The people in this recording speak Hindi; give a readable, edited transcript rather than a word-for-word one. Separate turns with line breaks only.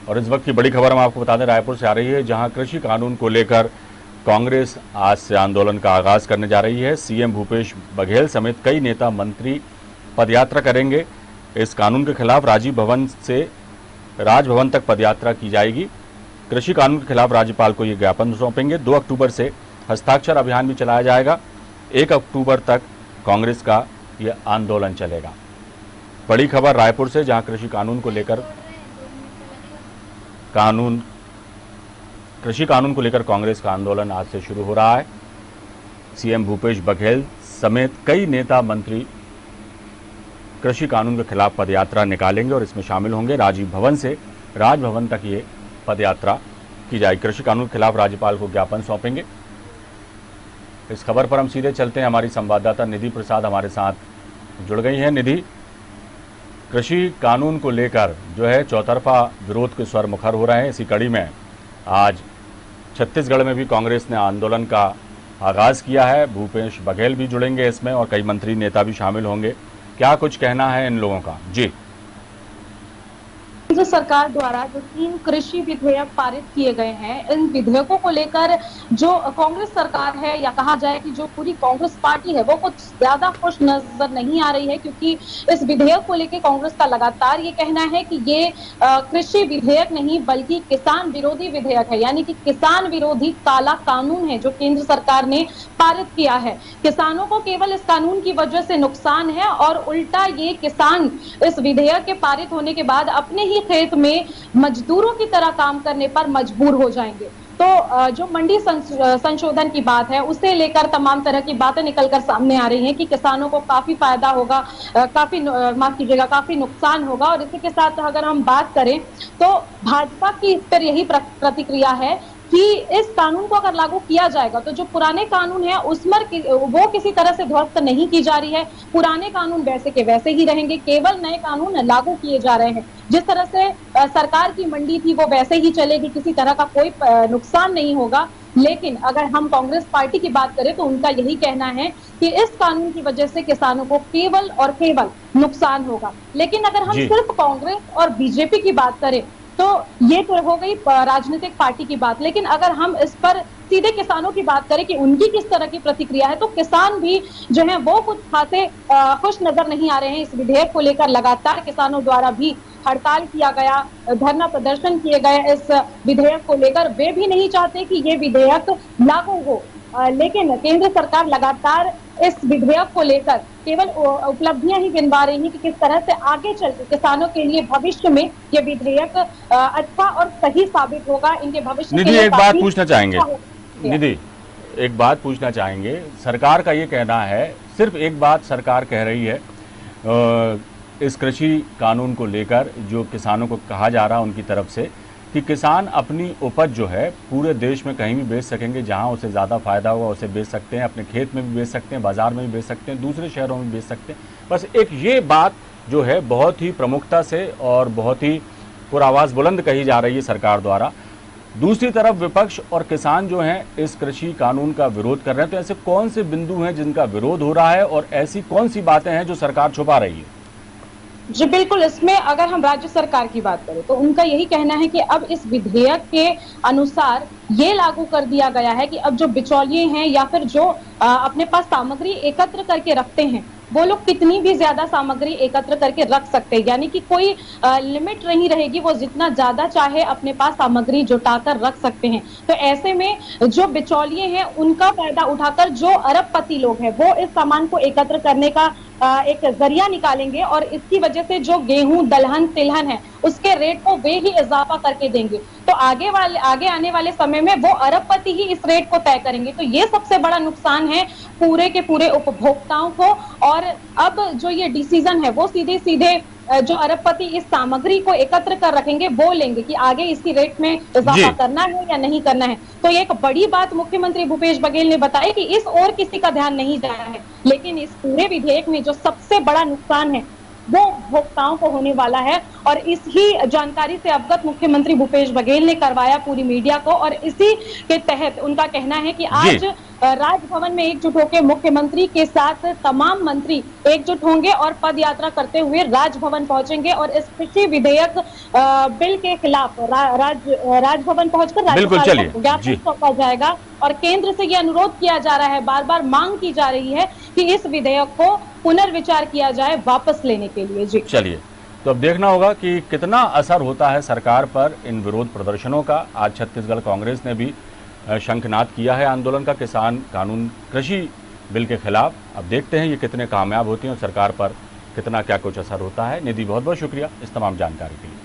और इस वक्त की बड़ी खबर हम आपको बता दें, रायपुर से आ रही है, जहां कृषि कानून को लेकर कांग्रेस आज से आंदोलन का आगाज करने जा रही है। सीएम भूपेश बघेल समेत कई नेता मंत्री पदयात्रा करेंगे। इस कानून के खिलाफ राजीव भवन से राजभवन तक पदयात्रा की जाएगी। कृषि कानून के खिलाफ राज्यपाल को ये ज्ञापन सौंपेंगे। 2 अक्टूबर से हस्ताक्षर अभियान भी चलाया जाएगा। 1 अक्टूबर तक कांग्रेस का यह आंदोलन चलेगा। बड़ी खबर रायपुर से, जहां कृषि कानून को लेकर कांग्रेस का आंदोलन आज से शुरू हो रहा है। सीएम भूपेश बघेल समेत कई नेता मंत्री कृषि कानून के खिलाफ पदयात्रा निकालेंगे और इसमें शामिल होंगे। राजीव भवन से राजभवन तक ये पदयात्रा की जाएगी। कृषि कानून के खिलाफ राज्यपाल को ज्ञापन सौंपेंगे। इस खबर पर हम सीधे चलते हैं। हमारी संवाददाता निधि प्रसाद हमारे साथ जुड़ गई हैं। निधि, कृषि कानून को लेकर जो है चौतरफा विरोध के स्वर मुखर हो रहे हैं। इसी कड़ी में आज छत्तीसगढ़ में भी कांग्रेस ने आंदोलन का आगाज किया है। भूपेश बघेल भी जुड़ेंगे इसमें और कई मंत्री नेता भी शामिल होंगे। क्या कुछ कहना है इन लोगों का? जी,
केंद्र सरकार द्वारा जो 3 कृषि विधेयक पारित किए गए हैं, इन विधेयकों को लेकर जो कांग्रेस सरकार है या कहा जाए कि जो पूरी कांग्रेस पार्टी है वो कुछ ज्यादा खुश नजर नहीं आ रही है, क्योंकि इस विधेयक को लेकर कांग्रेस का लगातार ये कहना है कि ये कृषि विधेयक नहीं बल्कि किसान विरोधी विधेयक है, यानी कि किसान विरोधी काला कानून है जो केंद्र सरकार ने पारित किया है। किसानों को केवल इस कानून की वजह से नुकसान है और उल्टा ये किसान इस विधेयक के पारित होने के बाद अपने ही खेत में मजदूरों की तरह काम करने पर मजबूर हो जाएंगे। तो जो मंडी संशोधन की बात है, उसे लेकर तमाम तरह की बातें निकलकर सामने आ रही हैं कि किसानों को काफी फायदा होगा, काफी नुकसान होगा। और इसी के साथ अगर हम बात करें तो भाजपा की इस पर यही प्रतिक्रिया है कि इस कानून को अगर लागू किया जाएगा तो जो पुराने कानून है उसमें वो किसी तरह से ध्वस्त नहीं की जा रही है। पुराने कानून वैसे के वैसे ही रहेंगे, केवल नए कानून लागू किए जा रहे हैं। जिस तरह से सरकार की मंडी थी वो वैसे ही चलेगी, किसी तरह का कोई नुकसान नहीं होगा। लेकिन अगर हम कांग्रेस पार्टी की बात करें तो उनका यही कहना है कि इस कानून की वजह से किसानों को केवल और केवल नुकसान होगा। लेकिन अगर हम सिर्फ कांग्रेस और बीजेपी की बात करें तो ये तो हो गई राजनीतिक पार्टी की बात, लेकिन अगर हम इस पर सीधे किसानों की बात करें कि उनकी किस तरह की प्रतिक्रिया है, तो किसान भी जो है वो कुछ खासे खुश नजर नहीं आ रहे हैं। इस विधेयक को लेकर लगातार किसानों द्वारा भी हड़ताल किया गया, धरना प्रदर्शन किए गए इस विधेयक को लेकर। वे भी नहीं चाहते कि ये विधेयक लागू हो, लेकिन केंद्र सरकार लगातार इस विधेयक को लेकर केवल उपलब्धियां ही गिनवा रही है कि किस तरह से आगे चलकर किसानों के लिए भविष्य में ये विधेयक अच्छा और सही साबित होगा। इनके भविष्य
निधि, एक बात पूछना चाहेंगे। निधि, एक बात पूछना चाहेंगे। सरकार का ये कहना है, सिर्फ एक बात सरकार कह रही है, इस कृषि कानून को लेकर जो किसानों को कहा जा रहा है उनकी तरफ से कि किसान अपनी उपज जो है पूरे देश में कहीं भी बेच सकेंगे, जहां उसे ज़्यादा फायदा होगा उसे बेच सकते हैं, अपने खेत में भी बेच सकते हैं, बाजार में भी बेच सकते हैं, दूसरे शहरों में भी बेच सकते हैं। बस एक ये बात जो है बहुत ही प्रमुखता से और बहुत ही पुरआवाज़ बुलंद कही जा रही है सरकार द्वारा। दूसरी तरफ विपक्ष और किसान जो हैं इस कृषि कानून का विरोध कर रहे हैं। तो ऐसे कौन से बिंदु हैं जिनका विरोध हो रहा है और ऐसी कौन सी बातें हैं जो सरकार छुपा रही है?
जी बिल्कुल, इसमें अगर हम राज्य सरकार की बात करें तो उनका यही कहना है कि अब इस विधेयक के अनुसार ये लागू कर दिया गया है कि अब जो बिचौलिए हैं या फिर जो अपने पास सामग्री एकत्र करके रखते हैं, वो लोग कितनी भी ज्यादा सामग्री एकत्र करके रख सकते हैं, यानी कि कोई लिमिट नहीं रहेगी। वो जितना ज्यादा चाहे अपने पास सामग्री जुटाकर रख सकते हैं। तो ऐसे में जो बिचौलिए हैं उनका फायदा उठाकर जो अरबपति लोग हैं वो इस सामान को एकत्र करने का एक जरिया निकालेंगे और इसकी वजह से जो गेहूं, दलहन, तिलहन है उसके रेट को वे ही इजाफा करके देंगे। तो आगे आने वाले समय में वो अरबपति ही इस रेट को तय करेंगे। तो ये सबसे बड़ा नुकसान है पूरे के पूरे उपभोक्ताओं को। और अब जो ये डिसीजन है वो सीधे सीधे जो अरबपति इस सामग्री को एकत्र कर रखेंगे वो लेंगे कि आगे इसकी रेट में इजाफा करना है या नहीं करना है। तो ये एक बड़ी बात मुख्यमंत्री भूपेश बघेल ने बताई कि इस ओर किसी का ध्यान नहीं जा रहा है, लेकिन इस पूरे विधेयक में जो सबसे बड़ा नुकसान है वो उपभोक्ताओं को होने वाला है। और इसी जानकारी से अवगत मुख्यमंत्री भूपेश बघेल ने करवाया पूरी मीडिया को। और इसी के तहत उनका कहना है कि आज राजभवन में एकजुट होकर मुख्यमंत्री के साथ तमाम मंत्री एकजुट होंगे और पद यात्रा करते हुए राजभवन पहुंचेंगे और इस कृषि विधेयक बिल के खिलाफ राजभवन पहुंचकर
बिल्कुल,
राज्यपाल
चलिए
को ज्ञापन
जी।
सौंपा जाएगा। और केंद्र से यह अनुरोध किया जा रहा है, बार बार मांग की जा रही है कि इस विधेयक को पुनर्विचार किया जाए वापस लेने के लिए। जी
चलिए, तो अब देखना होगा कि कितना असर होता है सरकार पर इन विरोध प्रदर्शनों का। आज छत्तीसगढ़ कांग्रेस ने भी शंखनाद किया है आंदोलन का किसान कानून कृषि बिल के खिलाफ। अब देखते हैं ये कितने कामयाब होती हैं और सरकार पर कितना क्या कुछ असर होता है। निधि, बहुत बहुत शुक्रिया इस तमाम जानकारी के लिए।